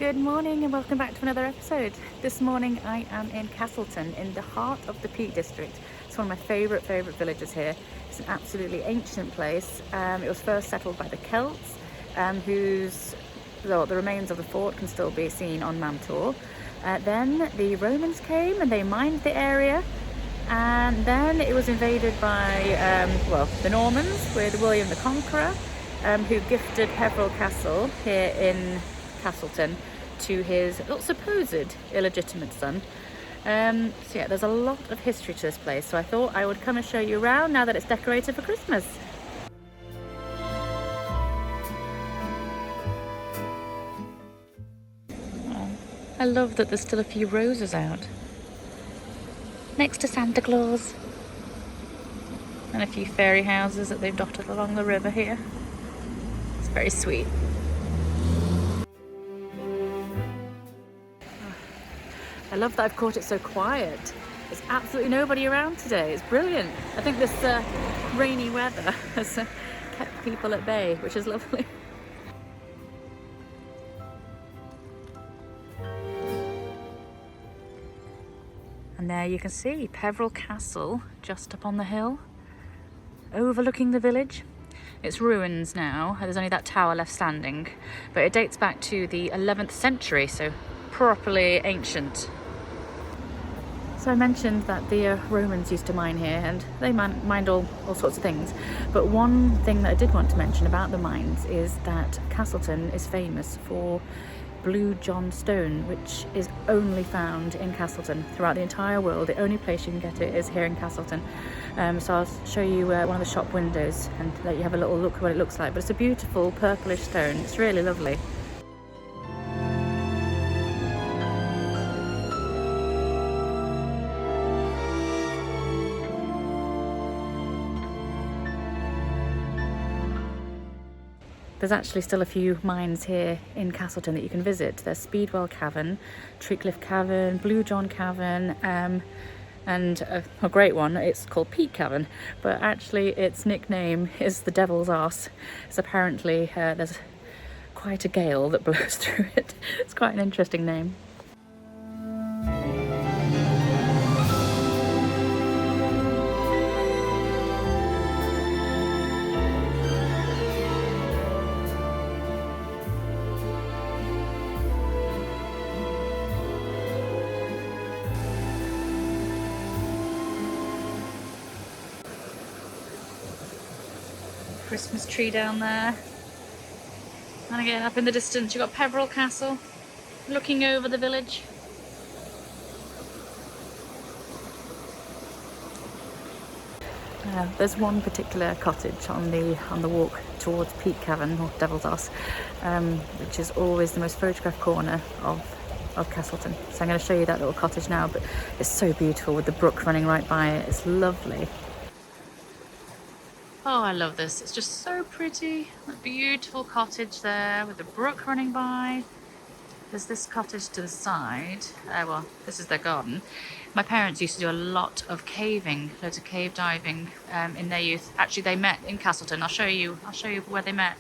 Good morning and welcome back to another episode. This morning I am in Castleton in the heart of the Peak District. It's one of my favourite villages here. It's an absolutely ancient place. It was first settled by the Celts, the remains of the fort can still be seen on Mantor. Then the Romans came and they mined the area, and then it was invaded by the Normans with William the Conqueror, who gifted Peveril Castle here in Castleton to his supposed illegitimate son. So yeah, there's a lot of history to this place, so I thought I would come and show you around now that it's decorated for Christmas. I love that there's still a few roses out next to Santa Claus, and a few fairy houses that they've dotted along the river here. It's very sweet. I love that I've caught it so quiet. There's absolutely nobody around today. It's brilliant. I think this rainy weather has kept people at bay, which is lovely. And there you can see Peveril Castle just up on the hill, overlooking the village. It's ruins now. There's only that tower left standing, but it dates back to the 11th century, so properly ancient. So I mentioned that the Romans used to mine here, and they mined all sorts of things. But one thing that I did want to mention about the mines is that Castleton is famous for Blue John stone, which is only found in Castleton throughout the entire world. The only place you can get it is here in Castleton. So I'll show you one of the shop windows and let you have a little look at what it looks like. But it's a beautiful purplish stone. It's really lovely. There's actually still a few mines here in Castleton that you can visit. There's Speedwell Cavern, Treecliff Cavern, Blue John Cavern, and a great one, it's called Peak Cavern, but actually its nickname is the Devil's Arse. It's apparently there's quite a gale that blows through it. It's quite an interesting name. Christmas tree down there, and again up in the distance you've got Peveril Castle looking over the village. There's one particular cottage on the walk towards Peak Cavern, or Devil's Arse, which is always the most photographed corner of Castleton. So I'm going to show you that little cottage now, but it's so beautiful with the brook running right by it. It's lovely. Oh, I love this. It's just so pretty. A beautiful cottage there with the brook running by. There's this cottage to the side. This is their garden. My parents used to do a lot of caving, loads of cave diving in their youth. Actually, they met in Castleton. I'll show you where they met.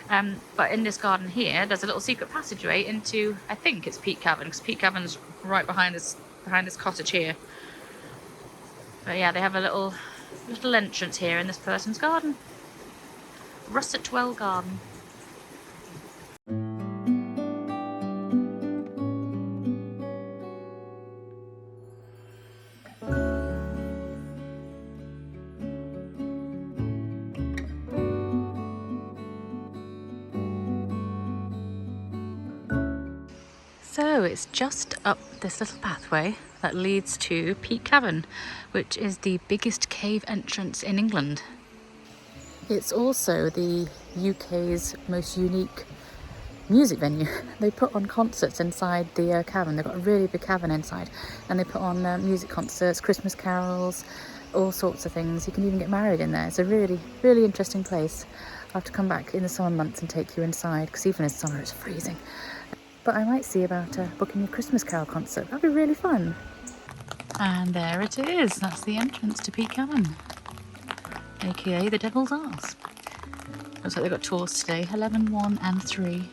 But in this garden here, there's a little secret passageway into, I think it's Peak Cavern, because Peak Cavern's right behind this cottage here. But yeah, they have a little entrance here in this person's garden. Russet Well Garden. So it's just up this little pathway that leads to Peak Cavern, which is the biggest cave entrance in England. It's also the UK's most unique music venue. They put on concerts inside the cavern. They've got a really big cavern inside, and they put on music concerts, Christmas carols, all sorts of things. You can even get married in there. It's a really, really interesting place. I'll have to come back in the summer months and take you inside, because even in summer it's freezing. But I might see about booking a Christmas carol concert. That'd be really fun. And there it is. That's the entrance to Peak Cavern, aka the Devil's Arse. Looks like they've got tours today, 11, 1 and 3.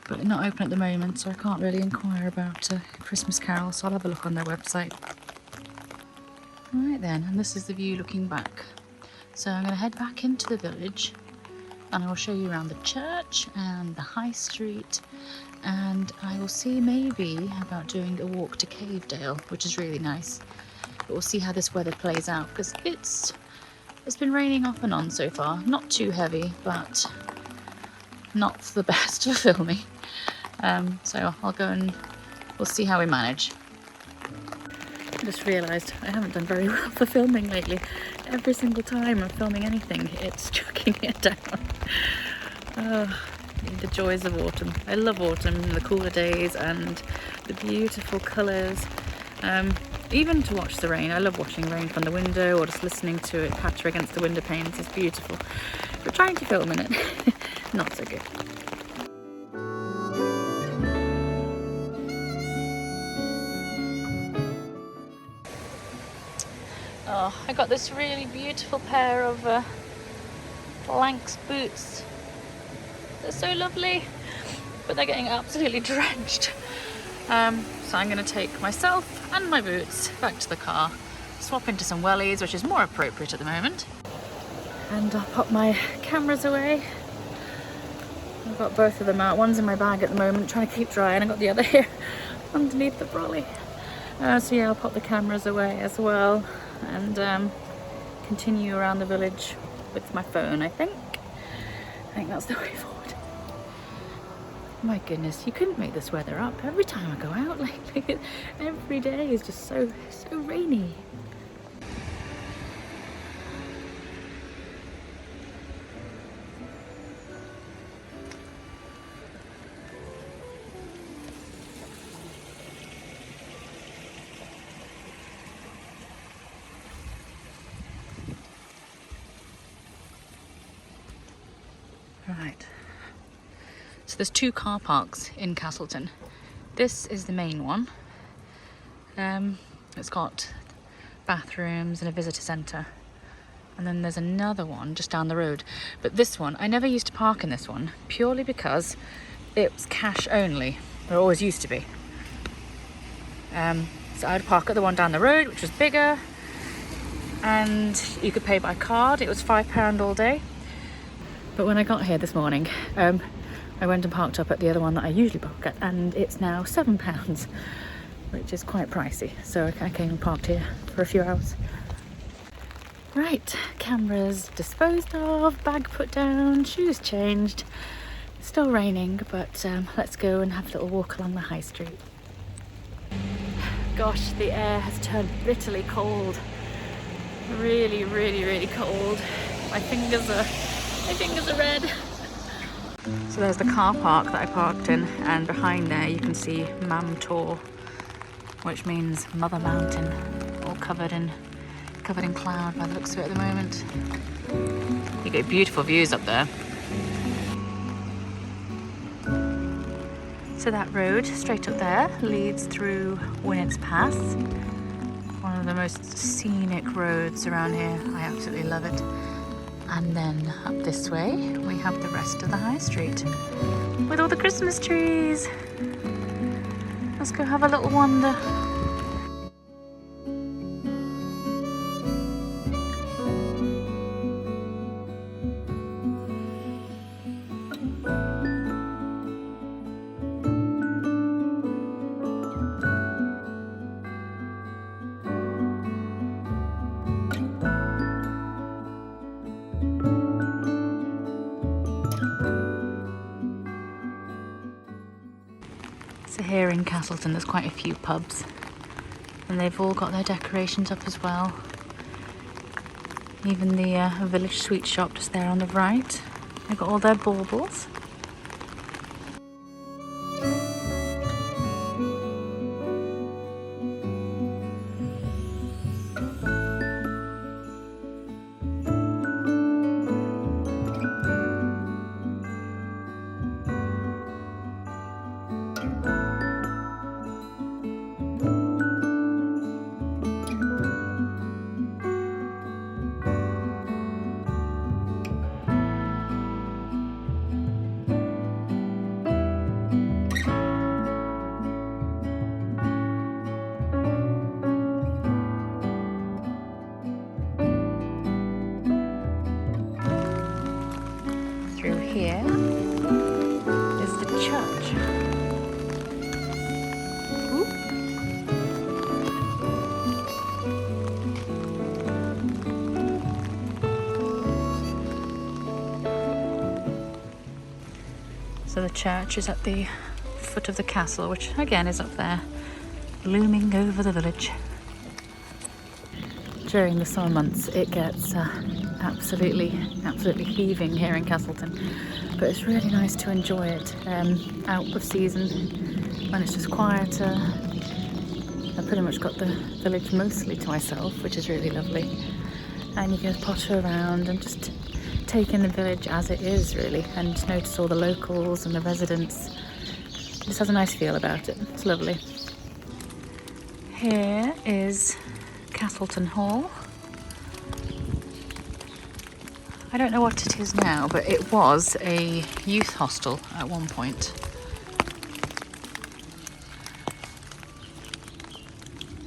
but they're not open at the moment, so I can't really inquire about Christmas carols, so I'll have a look on their website. Right then, and this is the view looking back. So I'm going to head back into the village and I will show you around the church and the high street, and I will see maybe about doing a walk to Cavedale, which is really nice. But we'll see how this weather plays out, because it's been raining off and on so far. Not too heavy, but not the best for filming. So I'll go and we'll see how we manage. I just realised I haven't done very well for filming lately. Every single time I'm filming anything, it's chucking it down. Oh, the joys of autumn. I love autumn, the cooler days and the beautiful colours. Even to watch the rain. I love watching rain from the window or just listening to it patter against the window panes. It's beautiful. But trying to film in it, not so good. Oh, I got this really beautiful pair of Lanks boots. They're so lovely, but they're getting absolutely drenched. So I'm going to take myself and my boots back to the car, swap into some wellies, which is more appropriate at the moment. And I'll pop my cameras away. I've got both of them out. One's in my bag at the moment, trying to keep dry, and I've got the other here underneath the brolly. So yeah, I'll pop the cameras away as well and continue around the village with my phone, I think. I think that's the way forward. My goodness, you couldn't make this weather up. Every time I go out lately, every day is just so rainy. Right. So there's two car parks in Castleton. This is the main one. It's got bathrooms and a visitor centre. And then there's another one just down the road. But this one, I never used to park in this one purely because it was cash only. There always used to be. So I'd park at the one down the road, which was bigger. And you could pay by card. It was £5 all day. But when I got here this morning, I went and parked up at the other one that I usually park at, and it's now £7, which is quite pricey. So I came and parked here for a few hours. Right, cameras disposed of, bag put down, shoes changed. It's still raining, but let's go and have a little walk along the high street. Gosh, the air has turned bitterly cold. Really, really, really cold. My fingers are red. So there's the car park that I parked in, and behind there you can see Mam Tor, which means Mother Mountain, all covered in cloud by the looks of it at the moment. You get beautiful views up there. So that road straight up there leads through Winnet's Pass, one of the most scenic roads around here. I absolutely love it. And then up this way we have the rest of the high street with all the Christmas trees. Let's go have a little wander. So here in Castleton there's quite a few pubs, and they've all got their decorations up as well. Even the village sweet shop just there on the right, they've got all their baubles. So the church is at the foot of the castle, which again is up there, looming over the village. During the summer months it gets absolutely heaving here in Castleton, but it's really nice to enjoy it out of season when it's just quieter. I've pretty much got the village mostly to myself, which is really lovely, and you can just potter around and just take in the village as it is really, and notice all the locals and the residents. It just has a nice feel about it. It's lovely. Here is Castleton Hall. I don't know what it is now, but it was a youth hostel at one point.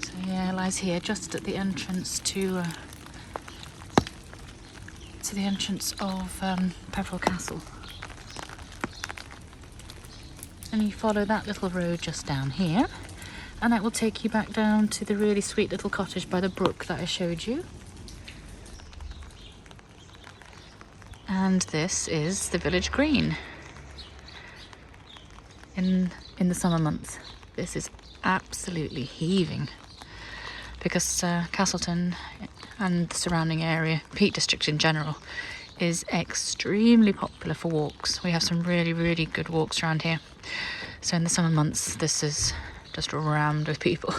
So yeah, it lies here just at the entrance to the entrance of Peveril Castle. And you follow that little road just down here, and that will take you back down to the really sweet little cottage by the brook that I showed you. And this is the village green. In the summer months, this is absolutely heaving, because Castleton and the surrounding area, Peak District in general, is extremely popular for walks. We have some really good walks around here. So in the summer months, this is just rammed with people.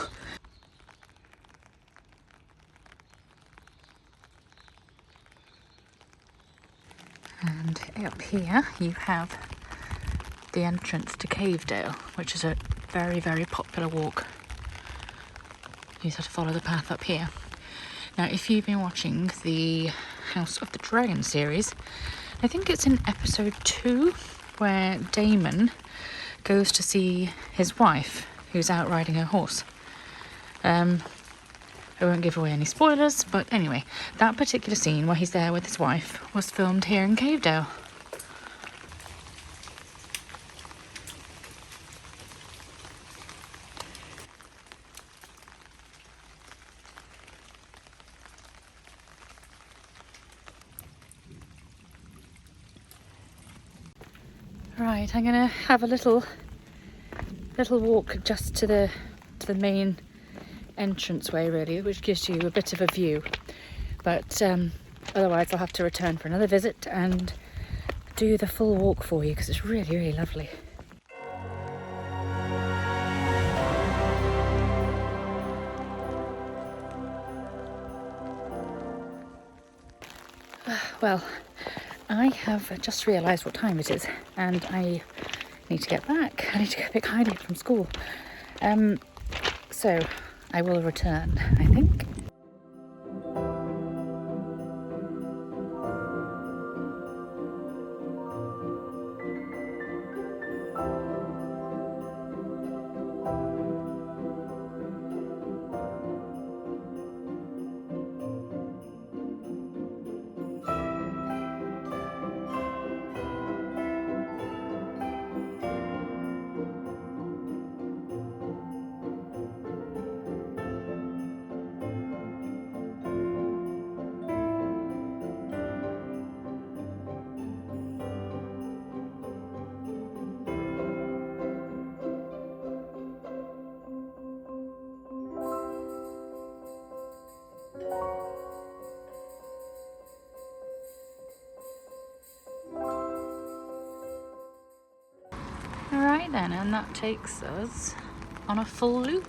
And up here you have the entrance to Cavedale, which is a very popular walk. You just have to follow the path up here. Now, if you've been watching the House of the Dragon series, I think it's in episode 2 where Damon goes to see his wife who's out riding her horse. I won't give away any spoilers, but anyway, that particular scene where he's there with his wife was filmed here in Cavedale. Right, I'm gonna have a little walk just to the main entranceway really, which gives you a bit of a view. But otherwise I'll have to return for another visit and do the full walk for you, because it's really lovely. Well, I have just realised what time it is, and I need to get back. I need to go pick Heidi up from school. So I will return, I think. Alright then, and that takes us on a full loop.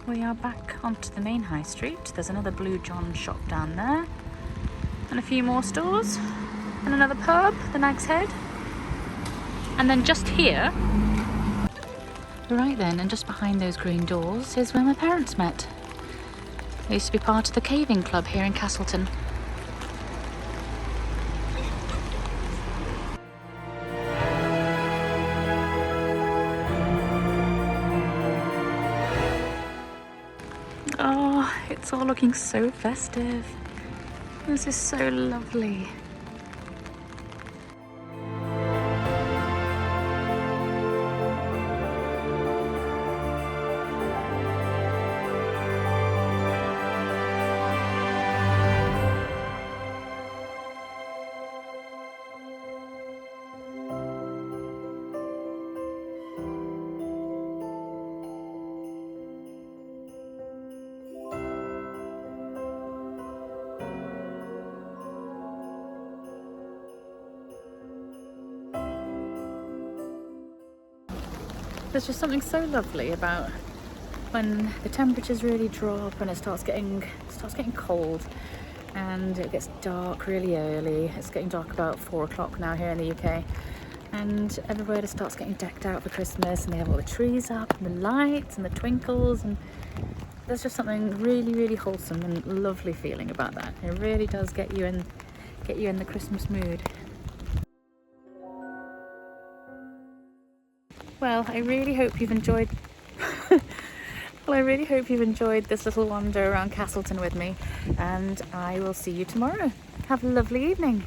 We are back onto the main high street. There's another Blue John shop down there, and a few more stores, and another pub, the Nag's Head. And then just here, right then, and just behind those green doors is where my parents met. They used to be part of the caving club here in Castleton. Oh, it's all looking so festive. This is so lovely. There's just something so lovely about when the temperatures really drop and it starts getting cold and it gets dark really early. It's getting dark about 4 o'clock now here in the UK, and everywhere just starts getting decked out for Christmas, and they have all the trees up and the lights and the twinkles, and there's just something really, really wholesome and lovely feeling about that. It really does get you in the Christmas mood. Well, I really hope you've enjoyed this little wander around Castleton with me, and I will see you tomorrow. Have a lovely evening.